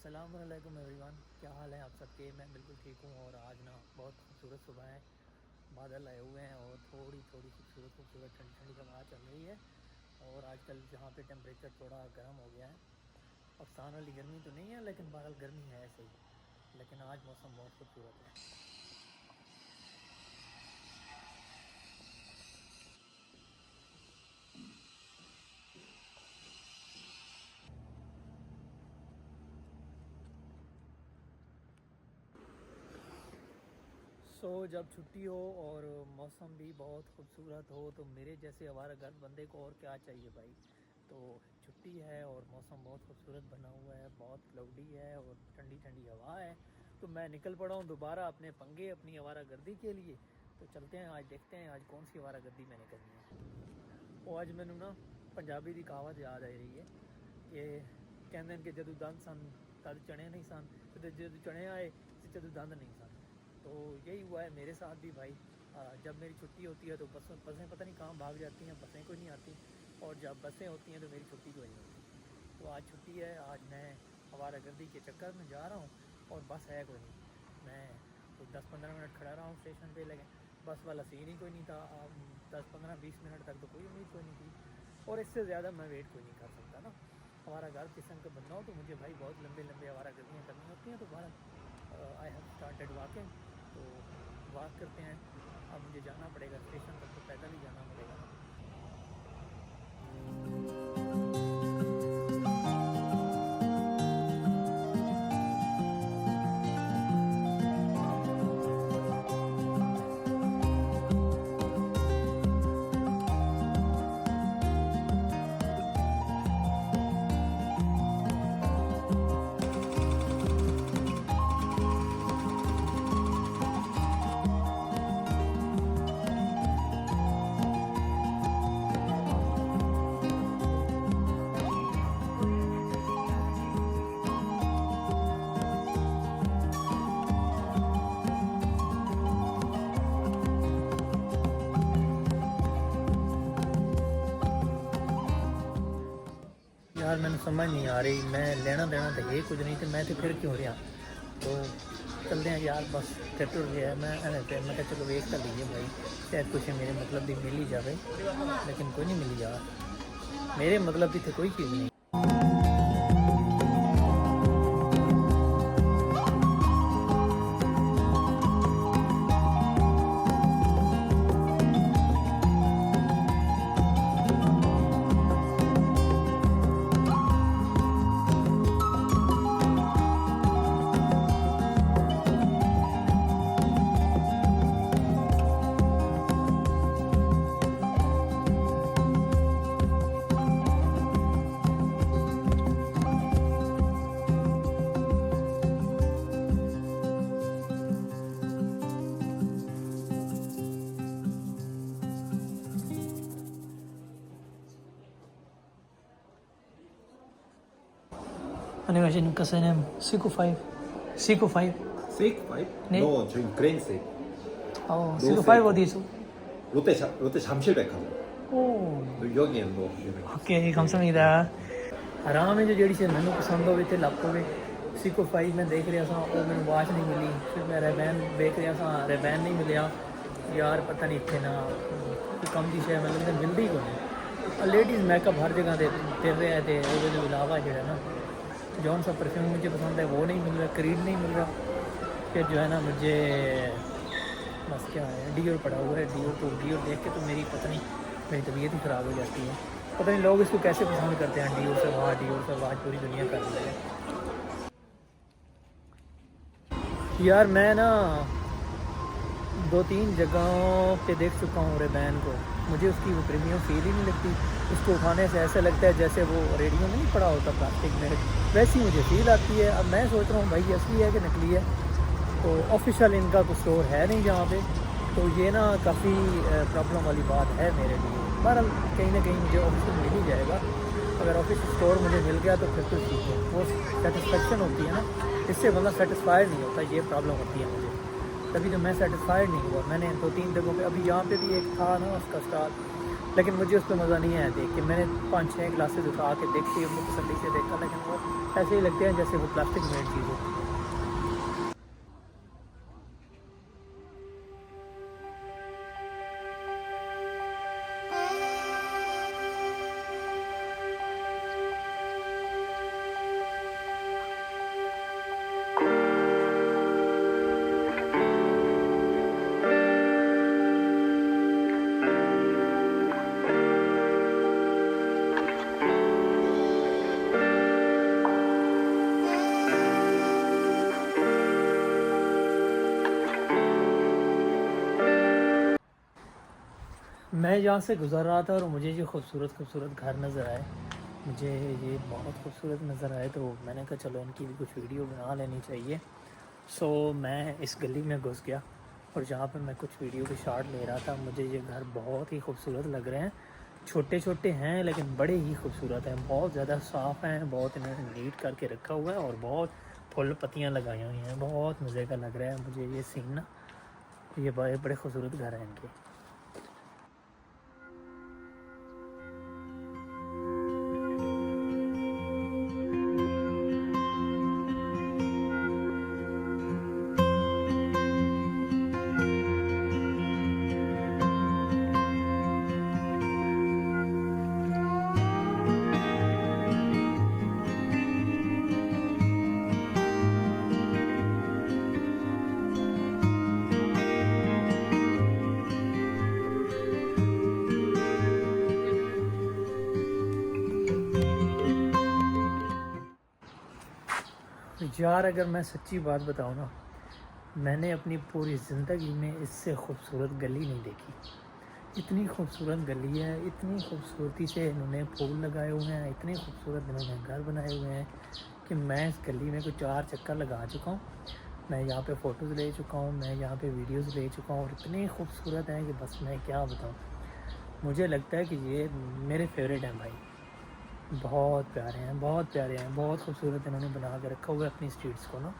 अस्सलामुअलैकुम एवरीवन, क्या हाल है आप सबके। मैं बिल्कुल ठीक हूँ। और आज ना बहुत खूबसूरत सुबह है, बादल आए हुए हैं और थोड़ी थोड़ी खूबसूरत ठंडी ठंडी हवा चल रही है। और आजकल जहाँ पे टेम्परेचर थोड़ा गर्म हो गया है, पाकिस्तान वाली गर्मी तो नहीं है लेकिन बहरहाल गर्मी है ऐसे ही। लेकिन आज मौसम बहुत खूबसूरत है। जब छुट्टी हो और मौसम भी बहुत खूबसूरत हो तो मेरे जैसे आवारागर्द बंदे को और क्या चाहिए भाई। तो छुट्टी है और मौसम बहुत खूबसूरत बना हुआ है, बहुत क्लाउडी है और ठंडी ठंडी हवा है। तो मैं निकल पड़ा हूँ दोबारा अपने पंगे अपनी आवारागर्दी के लिए। तो चलते हैं, आज देखते हैं आज कौन सी आवारागर्दी मैंने करनी है। वो आज मैनू ना पंजाबी की कहावत याद आ रही है कि कहते हैं कि जदों दंद सन तद चने नहीं सन, तो जदों चने आए तो जदों दंद नहीं सन। तो यही हुआ है मेरे साथ भी भाई। जब मेरी छुट्टी होती है तो बसें पता नहीं कहाँ भाग जाती हैं, बसें कोई नहीं आती। और जब बसें होती हैं तो मेरी छुट्टी कोई नहीं होती। तो आज छुट्टी है, आज मैं आवारागर्दी के चक्कर में जा रहा हूँ और बस है कोई नहीं। मैं तो 10-15 मिनट खड़ा रहा हूँ स्टेशन पे, लेकिन बस वाला सीन ही कोई नहीं था। 10-15-20 मिनट तक तो कोई उम्मीद कोई नहीं थी और इससे ज़्यादा मैं वेट कोई नहीं कर सकता ना। आवारागर्द किस्म का बनना हो तो मुझे भाई बहुत लंबे लंबे आवारागर्दियाँ करनी होती हैं। तो बहरहाल आई हैव स्टार्टेड वॉकिंग, तो वॉक करते हैं। अब मुझे जाना पड़ेगा स्टेशन तक, तो पैदल ही जाना पड़ेगा। यार मैंने समझ नहीं आ रही, मैं लेना देना तो ये कुछ नहीं, तो मैं तो फिर क्यों रहा। तो चलते हैं यार, बस ट्रैक्टर गया है। मैं कहा चलो वेट कर लीजिए भाई, शायद कुछ मेरे मतलब भी मिल ही जाए। लेकिन कोई नहीं मिली यार, मेरे मतलब भी थे कोई चीज़ नहीं। Animation kasi nem Seiko 5. Seiko 5. 세이크 5? 네. 너 저기 그랜 세이크. Seiko 5 어디 있어? 롯데 잠실백화점. 오. 여기에는 너 유명해. Okay 감사합니다। आराम है जो जड़ी से मैंने पसंद हो थे लैपटॉप Seiko 5 में देख रहा था, वो मैंने वॉच नहीं मिली। फिर मैं रेबैन देख रहा था, रेबैन नहीं मिलिया यार। पता नहीं इतने ना कम की शे मतलब मिलती को नहीं। लेडीज़ मेकअप हर जगह से फिर रहे थे, वो अलावा जो है ना जौन सा परफ्यूम मुझे पसंद है वो नहीं मिल रहा, क्रीड नहीं मिल रहा। फिर जो है ना मुझे बस क्या है, डियोर पड़ा हुआ है। डियोर देख के तो मेरी पता नहीं मेरी तबीयत ही ख़राब हो जाती है। पता नहीं लोग इसको कैसे पसंद करते हैं। डियोर से वाह पूरी दुनिया कर रही है यार। मैं ना 2-3 जगहों पे देख चुका हूँ रेबैन को, मुझे उसकी वो प्रीमियम फील ही नहीं लगती। उसको उठाने से ऐसा लगता है जैसे वो रेडियो में नहीं पड़ा होता प्लास्टिक में, वैसी मुझे फील आती है। अब मैं सोच रहा हूँ भाई असली है कि नकली है। तो ऑफिशियल इनका कुछ स्टोर है नहीं जहाँ पे, तो ये ना काफ़ी प्रॉब्लम वाली बात है मेरे लिए। बहरहाल कहीं ना कहीं मुझे ऑफिशियल मिल ही जाएगा। अगर ऑफिशियल स्टोर मुझे मिल गया तो फिर तो ठीक है, वो सेटिस्फेक्शन होती है ना, इससे मतलब सेटिस्फाइड नहीं होता, ये प्रॉब्लम होती है मुझे। तभी तो मैं सेटिस्फाइड नहीं हुआ। मैंने 2-3 जगहों पे, अभी यहाँ पे भी एक था ना उसका स्टॉल, लेकिन मुझे उस पर मज़ा नहीं आया देख के। मैंने 5-6 क्लासेस उठा के देखी, अपनी तसल्ली से देखा, लेकिन वो ऐसे ही लगते हैं जैसे वो प्लास्टिक मेड चीज़ होती है। मैं यहाँ से गुज़र रहा था और मुझे ये खूबसूरत खूबसूरत घर नज़र आए, मुझे ये बहुत खूबसूरत नज़र आए, तो मैंने कहा चलो इनकी भी कुछ वीडियो बना लेनी चाहिए। सो मैं इस गली में घुस गया और जहाँ पर मैं कुछ वीडियो के शॉट ले रहा था, मुझे ये घर बहुत ही खूबसूरत लग रहे हैं। छोटे छोटे हैं लेकिन बड़े ही खूबसूरत हैं, बहुत ज़्यादा साफ़ हैं, बहुत इन्होंने नीट करके रखा हुआ है और बहुत फुल पत्तियाँ लगाई हुई हैं। बहुत मज़े का लग रहा है मुझे ये सीन ना। ये बड़े बड़े खूबसूरत घर हैं इनके। यार अगर मैं सच्ची बात बताऊँ ना, मैंने अपनी पूरी ज़िंदगी में इससे खूबसूरत गली नहीं देखी। इतनी खूबसूरत गली है, इतनी खूबसूरती से इन्होंने फूल लगाए हुए हैं, इतने खूबसूरत इन्होंने घर बनाए हुए हैं कि मैं इस गली में कुछ 4 चक्कर लगा चुका हूँ। मैं यहाँ पे फ़ोटोज़ ले चुका हूँ, मैं यहाँ पे वीडियोज़ ले चुका हूँ और इतने खूबसूरत हैं कि बस मैं क्या बताऊँ। मुझे लगता है कि ये मेरे फेवरेट हैं भाई। बहुत प्यारे हैं, बहुत प्यारे हैं, बहुत खूबसूरत इन्होंने बना के रखा हुआ है अपनी स्ट्रीट्स को ना।